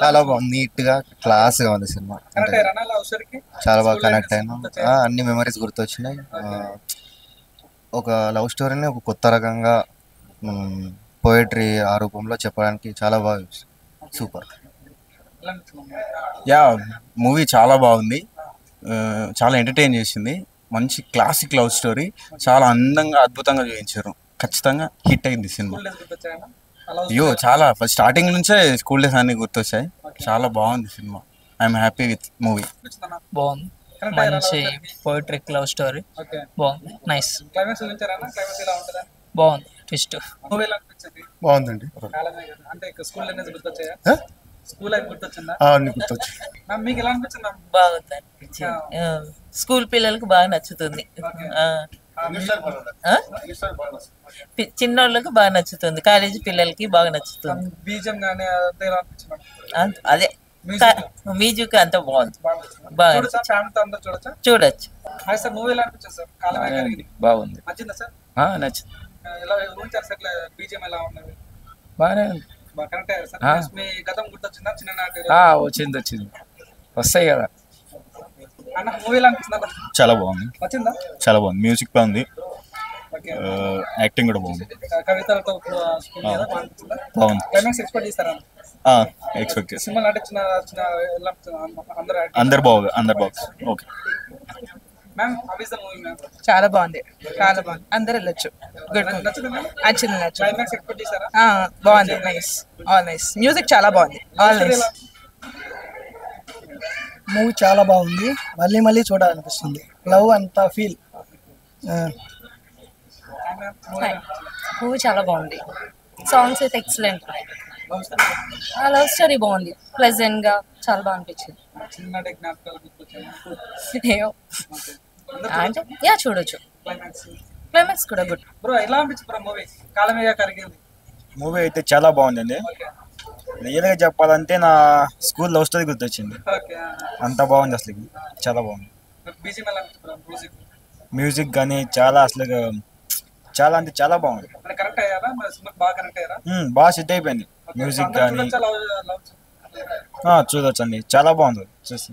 చాలా బాగుంది, నీట్ గా క్లాస్ గా ఉంది సినిమా. అంటే చాలా బాగా కనెక్ట్ అయినా, అన్ని మెమరీస్ గుర్తొచ్చినాయి. ఒక లవ్ స్టోరీని ఒక కొత్త రకంగా పోయట్రీ ఆ రూపంలో చెప్పడానికి చాలా బాగా సూపర్. యా, మూవీ చాలా బాగుంది, చాలా ఎంటర్టైన్ చేసింది. మంచి క్లాసిక్ లవ్ స్టోరీ, చాలా అందంగా అద్భుతంగా చూపించారు. ఖచ్చితంగా హిట్ అయింది సినిమా. అయ్యో చాలా, ఫస్ట్ స్టార్టింగ్ నుంచే స్కూల్ డేస్ అన్ని గుర్తొచ్చాయి. చాలా బాగుంది cinema. I'm happy with movie. బాగుంది, మంచి పోయిట్రిక్ లవ్ స్టోరీ. బాగుంది, నైస్, బాగుంది. ట్విస్ట్ బాగుందండి. బాగుంది అనిపించింది. స్కూల్ పిల్లలకు బాగా నచ్చుతుంది, చిన్నోళ్ళకి బాగా నచ్చుతుంది, కాలేజీ పిల్లలకి బాగా నచ్చుతుంది. అదే మ్యూజిక్ అంతా బాగుంది, బాగా చూడొచ్చు. బాగుంది, నచ్చింది, బాగానే ఉంది. వచ్చింది వస్తాయి కదా. చాలా బాగుంది, చాలా బాగుంది. మ్యూజిక్ బాగుంది, యాక్టింగ్ కూడా బాగుంది. ఎక్స్పెక్ట్ చేస్తాను. అందరు బాగు. ఓకే, చాలా బాగుంది, చాలా బాగుంది. అందరు వెళ్ళొచ్చు. గుడ్, నచ్చింది, బాగుంది. Nice, all nice. మ్యూజిక్ చాలా బాగుంది, ఆల్ నైస్. మూవీ చాలా బాగుంది, మళ్ళీ మళ్ళీ చూడాలనిపిస్తుంది. లవ్ అంతా ఫీల్. మూవీ చాలా బాగుంది, సాంగ్స్ అయితే ఎక్సలెంట్. లవ్ స్టోరీ బాగుంది, ప్లెజెంట్ గా చాలా బాగా అనిపించింది. అంటే యా చూడొచ్చు, క్లైమాక్స్ కూడా గుడ్. మూవీ అయితే చాలా బాగుందండి. రియల్గా చెప్పాలంటే నా స్కూల్ లవ్ స్టోరీ గుర్తొచ్చింది. అంత బాగుంది, అసలు చాలా బాగుంది. మ్యూజిక్ కానీ చాలా, అసలు చాలా అంటే చాలా బాగుంది. బాగా సెట్ అయిపోయింది మ్యూజిక్ కానీ. చూడొచ్చు అండి, చాలా బాగుంది చూసి.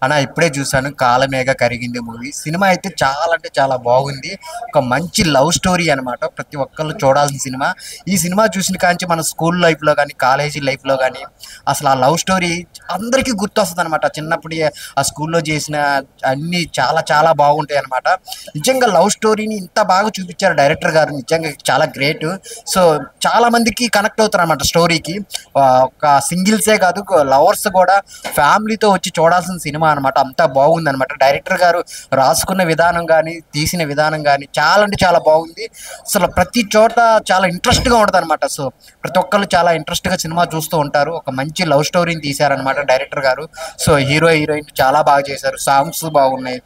అన్న ఇప్పుడే చూసాను కాలమేఘ కరిగింది మూవీ. సినిమా అయితే చాలా అంటే చాలా బాగుంది. ఒక మంచి లవ్ స్టోరీ అనమాట, ప్రతి ఒక్కళ్ళు చూడాల్సిన సినిమా. ఈ సినిమా చూసిన కాంచి మన స్కూల్ లైఫ్లో కానీ కాలేజీ లైఫ్లో కానీ అసలు ఆ లవ్ స్టోరీ అందరికీ గుర్తొస్తుంది అనమాట. చిన్నప్పుడు ఆ స్కూల్లో చేసిన అన్నీ చాలా చాలా బాగుంటాయి అనమాట. నిజంగా లవ్ స్టోరీని ఇంత బాగా చూపించారు డైరెక్టర్ గారు, నిజంగా చాలా గ్రేట్. సో చాలా మందికి కనెక్ట్ అవుతారు అనమాట స్టోరీకి. ఒక సింగిల్సే కాదు, లవర్స్ కూడా ఫ్యామిలీతో వచ్చి చూడాల్సిన సినిమా అనమాట. అంతా బాగుంది అనమాట. డైరెక్టర్ గారు రాసుకున్న విధానం కానీ తీసిన విధానం కానీ చాలా అంటే చాలా బాగుంది. అసలు ప్రతి చోట చాలా ఇంట్రెస్ట్గా ఉంటుంది అనమాట. సో ప్రతి ఒక్కళ్ళు చాలా ఇంట్రెస్ట్గా సినిమా చూస్తూ ఉంటారు. ఒక మంచి లవ్ స్టోరీని తీశారనమాట డైరెక్టర్ గారు. సో హీరో హీరోయిన్ చాలా బాగా చేశారు, సాంగ్స్ బాగున్నాయి,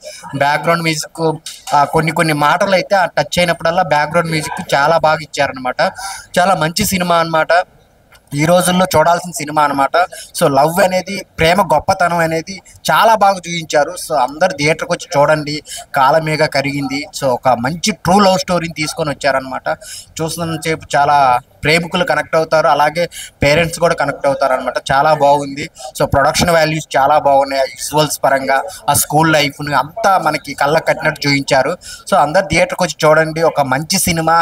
బ్యాక్గ్రౌండ్ మ్యూజిక్ కొన్ని మాటలు అయితే టచ్ అయినప్పుడల్లా బ్యాక్గ్రౌండ్ మ్యూజిక్ చాలా బాగా ఇచ్చారనమాట. చాలా మంచి సినిమా అనమాట, ఈ రోజుల్లో చూడాల్సిన సినిమా అనమాట. సో లవ్ అనేది, ప్రేమ గొప్పతనం అనేది చాలా బాగా చూపించారు. సో అందరు థియేటర్కి వచ్చి చూడండి, కాలమేఘ కరిగింది. సో ఒక మంచి ట్రూ లవ్ స్టోరీని తీసుకొని వచ్చారనమాట. చూస్తున్నంతసేపు చాలా ప్రేమికులు కనెక్ట్ అవుతారు, అలాగే పేరెంట్స్ కూడా కనెక్ట్ అవుతారు అనమాట. చాలా బాగుంది. సో ప్రొడక్షన్ వాల్యూస్ చాలా బాగున్నాయి, విజువల్స్ పరంగా ఆ స్కూల్ లైఫ్ని అంతా మనకి కళ్ళకు కట్టినట్టు చూపించారు. సో అందరు థియేటర్కి వచ్చి చూడండి, ఒక మంచి సినిమా,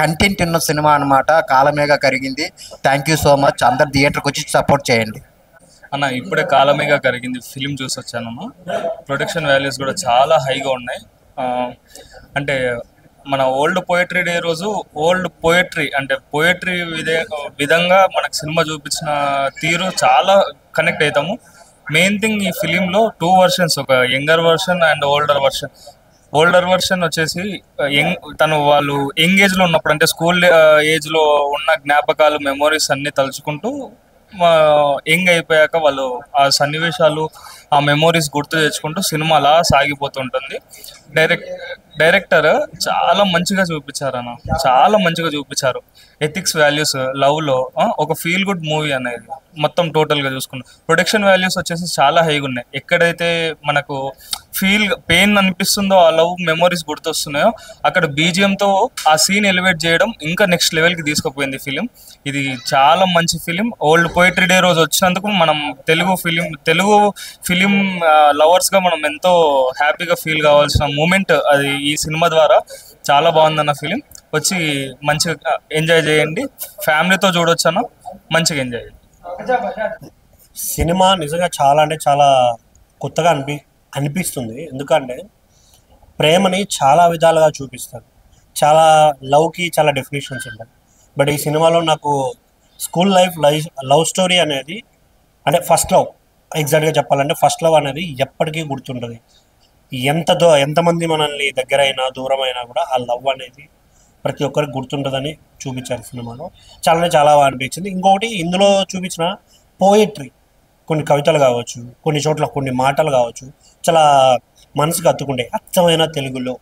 కంటెంట్ ఉన్న సినిమా అనమాట కాలమేఘ కరిగింది. Thank you so much. అందరు థియేటర్కి వచ్చి సపోర్ట్ చేయండి. అన్న ఇప్పుడే కాలమేఘ కరిగింది ఫిలిం చూసి వచ్చానమ్మా. ప్రొడక్షన్ వాల్యూస్ కూడా చాలా హైగా ఉన్నాయి. అంటే మన ఓల్డ్ పోయట్రీ డే రోజు ఓల్డ్ పోయట్రీ అంటే పోయట్రీ విధంగా మనకు సినిమా చూపించిన తీరు చాలా కనెక్ట్ అవుతాము. మెయిన్ థింగ్ ఈ ఫిలింలో 2 వర్షన్స్, ఒక younger version and older version. Older version వచ్చేసి వాళ్ళు యంగ్ ఏజ్లో ఉన్నప్పుడు, అంటే స్కూల్ ఏజ్లో ఉన్న జ్ఞాపకాలు, మెమోరీస్ అన్నీ తలుచుకుంటూ యంగ్ అయిపోయాక వాళ్ళు ఆ సన్నివేశాలు, ఆ మెమోరీస్ గుర్తు తెచ్చుకుంటూ సినిమా అలా సాగిపోతుంటుంది. డైరెక్టర్ చాలా మంచిగా చూపించారు అన్న, చాలా మంచిగా చూపించారు. ఎథిక్స్ వాల్యూస్ లవ్లో ఒక ఫీల్ గుడ్ మూవీ అనేది మొత్తం టోటల్గా చూసుకున్నాం. ప్రొడక్షన్ వాల్యూస్ వచ్చేసి చాలా హైగా ఉన్నాయి. ఎక్కడైతే మనకు పెయిన్ అనిపిస్తుందో, ఆ లవ్ మెమోరీస్ గుర్తొస్తున్నాయో అక్కడ బీజిఎంతో ఆ సీన్ ఎలివేట్ చేయడం ఇంకా నెక్స్ట్ లెవెల్కి తీసుకుపోయింది ఫిలిం. ఇది చాలా మంచి ఫిలిం. ఓల్డ్ పోయిటరీ డే రోజు వచ్చినందుకు మనం తెలుగు ఫిలిం లవర్స్గా మనం ఎంతో హ్యాపీగా ఫీల్ కావాల్సిన మూమెంట్ అది ఈ సినిమా ద్వారా. చాలా బాగుందన్న ఫిలిం. వచ్చి మంచిగా ఎంజాయ్ చేయండి, ఫ్యామిలీతో చూడొచ్చు అన్న, మంచిగా ఎంజాయ్ చేయండి. సినిమా నిజంగా చాలా అంటే చాలా కొత్తగా అనిపిస్తుంది. ఎందుకంటే ప్రేమని చాలా విధాలుగా చూపిస్తారు. చాలా లవ్కి చాలా డెఫినేషన్స్ ఉంటాయి. బట్ ఈ సినిమాలో నాకు స్కూల్ లవ్ స్టోరీ అనేది, అంటే ఫస్ట్ లవ్, ఎగ్జాక్ట్గా చెప్పాలంటే ఫస్ట్ లవ్ అనేది ఎప్పటికీ గుర్తుంటుంది. ఎంతమంది మనల్ని దగ్గరైనా దూరమైనా కూడా ఆ లవ్ అనేది ప్రతి ఒక్కరికి గుర్తుంటుందని చూపించారు సినిమాలో. చాలా బాగా అనిపించింది. ఇంకొకటి ఇందులో చూపించిన పోయిట్రీ, కొన్ని కవితలు కావచ్చు, కొన్ని చోట్ల కొన్ని మాటలు కావచ్చు, చాలా మనసుకు హత్తుకుంటాయి. అచ్చమైన తెలుగులో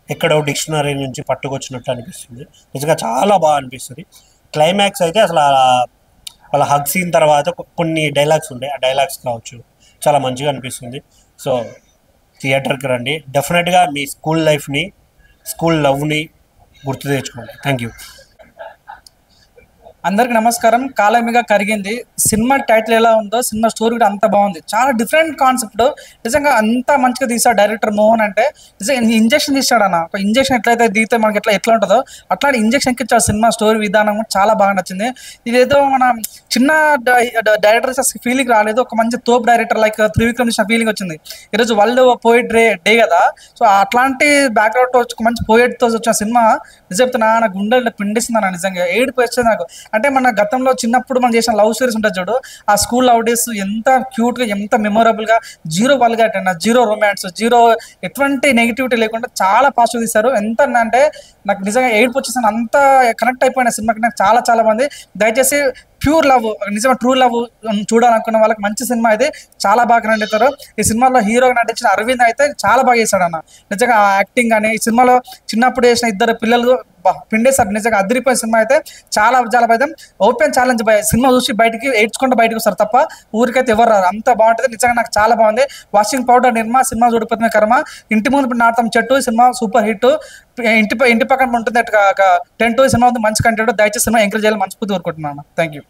ఎక్కడో డిక్షనరీ నుంచి పట్టుకొచ్చినట్టు అనిపిస్తుంది. నిజంగా చాలా బాగా అనిపిస్తుంది. క్లైమాక్స్ అయితే అసలు వాళ్ళ హగ్ సీన్ తర్వాత కొన్ని డైలాగ్స్ ఉంటాయి, ఆ డైలాగ్స్ కావచ్చు చాలా మంచిగా అనిపిస్తుంది. సో థియేటర్కి రండి, డెఫినెట్గా మీ స్కూల్ లైఫ్ని, స్కూల్ లవ్ని గుర్తు తెచ్చుకోండి. Thank you. అందరికి నమస్కారం. కాలమిగా కరిగింది సినిమా టైటిల్ ఎలా ఉందో సినిమా స్టోరీ కూడా అంత బాగుంది. చాలా డిఫరెంట్ కాన్సెప్ట్, నిజంగా అంత మంచిగా తీసాడు డైరెక్టర్ మోహన్. అంటే నిజంగా ఇంజక్షన్ తీసాడు అన్న. ఒక ఇంజక్షన్ ఎట్లయితే దిగితే మనకి ఎట్లా ఉంటుందో అట్లాంటి ఇంజక్షన్ ఇచ్చాడు. సినిమా స్టోరీ విధానం కూడా చాలా బాగా నచ్చింది. ఇదేదో మన చిన్న డైరెక్టర్ ఫీలింగ్ రాలేదు, ఒక మంచి తోపు డైరెక్టర్ లైక్ త్రివిక్రమ్ తీసిన ఫీలింగ్ వచ్చింది. ఈరోజు వరల్డ్ పోయిట్ డే కదా, సో అట్లాంటి బ్యాక్గ్రౌండ్ వచ్చి మంచి పోయిట్తో వచ్చిన సినిమా నిజం చెప్తున్నా, నా గుండెల్లో పిండిస్తుంది అన్న. నిజంగా ఏడుపు వచ్చేది నాకు. అంటే మన గతంలో చిన్నప్పుడు మనం చేసిన లవ్ స్టోరీస్ ఉంటుంది చూడు, ఆ స్కూల్ లవ్ డేస్ ఎంత క్యూట్గా, ఎంత మెమొరబుల్గా, జీరో వల్గారిటీ అన్న, జీరో రొమాన్స్, జీరో ఎటువంటి నెగిటివిటీ లేకుండా చాలా పాజిటివ్ తీశారు. ఎంత అంటే నాకు నిజంగా ఏడుపు వచ్చేసాను, అంత కనెక్ట్ అయిపోయిన సినిమాకి నాకు చాలా మంది. దయచేసి ప్యూర్ లవ్, నిజంగా ట్రూ లవ్ చూడాలనుకున్న వాళ్ళకి మంచి సినిమా అయితే చాలా బాగా కనెక్ట్ అవుతారు. ఈ సినిమాలో హీరోగా నటించిన అరవింద్ అయితే చాలా బాగా చేశాడు అన్న. నిజంగా ఆ యాక్టింగ్ కానీ, ఈ సినిమాలో చిన్నప్పుడు చేసిన ఇద్దరు పిల్లలు పిండేశారు. నిజంగా అదిరిపోయిన సినిమా అయితే చాలా బాగా. ఓపెన్ ఛాలెంజ్ సినిమా చూసి ఏడ్చుకుంటూ బయటకు వస్తారు తప్ప ఊరికైతే ఎవరు రారు, అంత బాగుంటుంది. నిజంగా నాకు చాలా బాగుంది. వాషింగ్ పౌడర్ నిర్మా, సినిమా చూడకపోతే కర్మ, ఇంటి ముందు నాటం చెట్టు సినిమా సూపర్ హిట్. ఇంటి పక్కన ఉంటుంది 10 సినిమా ఉంది, మంచి కంటెంట్. దయచేసి సినిమా ఎంకరేజ్ చేయాలి మనస్ఫూర్తి కోరుకుంటున్నాను. Thank you.